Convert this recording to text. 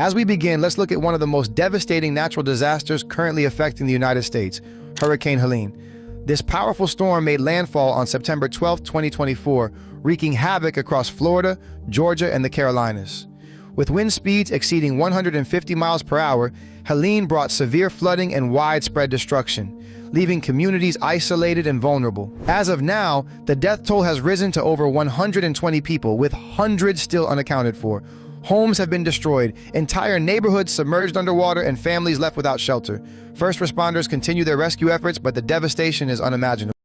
As we begin, let's look at one of the most devastating natural disasters currently affecting the United States, Hurricane Helene. This powerful storm made landfall on September 12, 2024, wreaking havoc across Florida, Georgia, and the Carolinas. With wind speeds exceeding 150 miles per hour, Helene brought severe flooding and widespread destruction, leaving communities isolated and vulnerable. As of now, the death toll has risen to over 120 people, with hundreds still unaccounted for. Homes have been destroyed, entire neighborhoods submerged underwater, and families left without shelter. First responders continue their rescue efforts, but the devastation is unimaginable.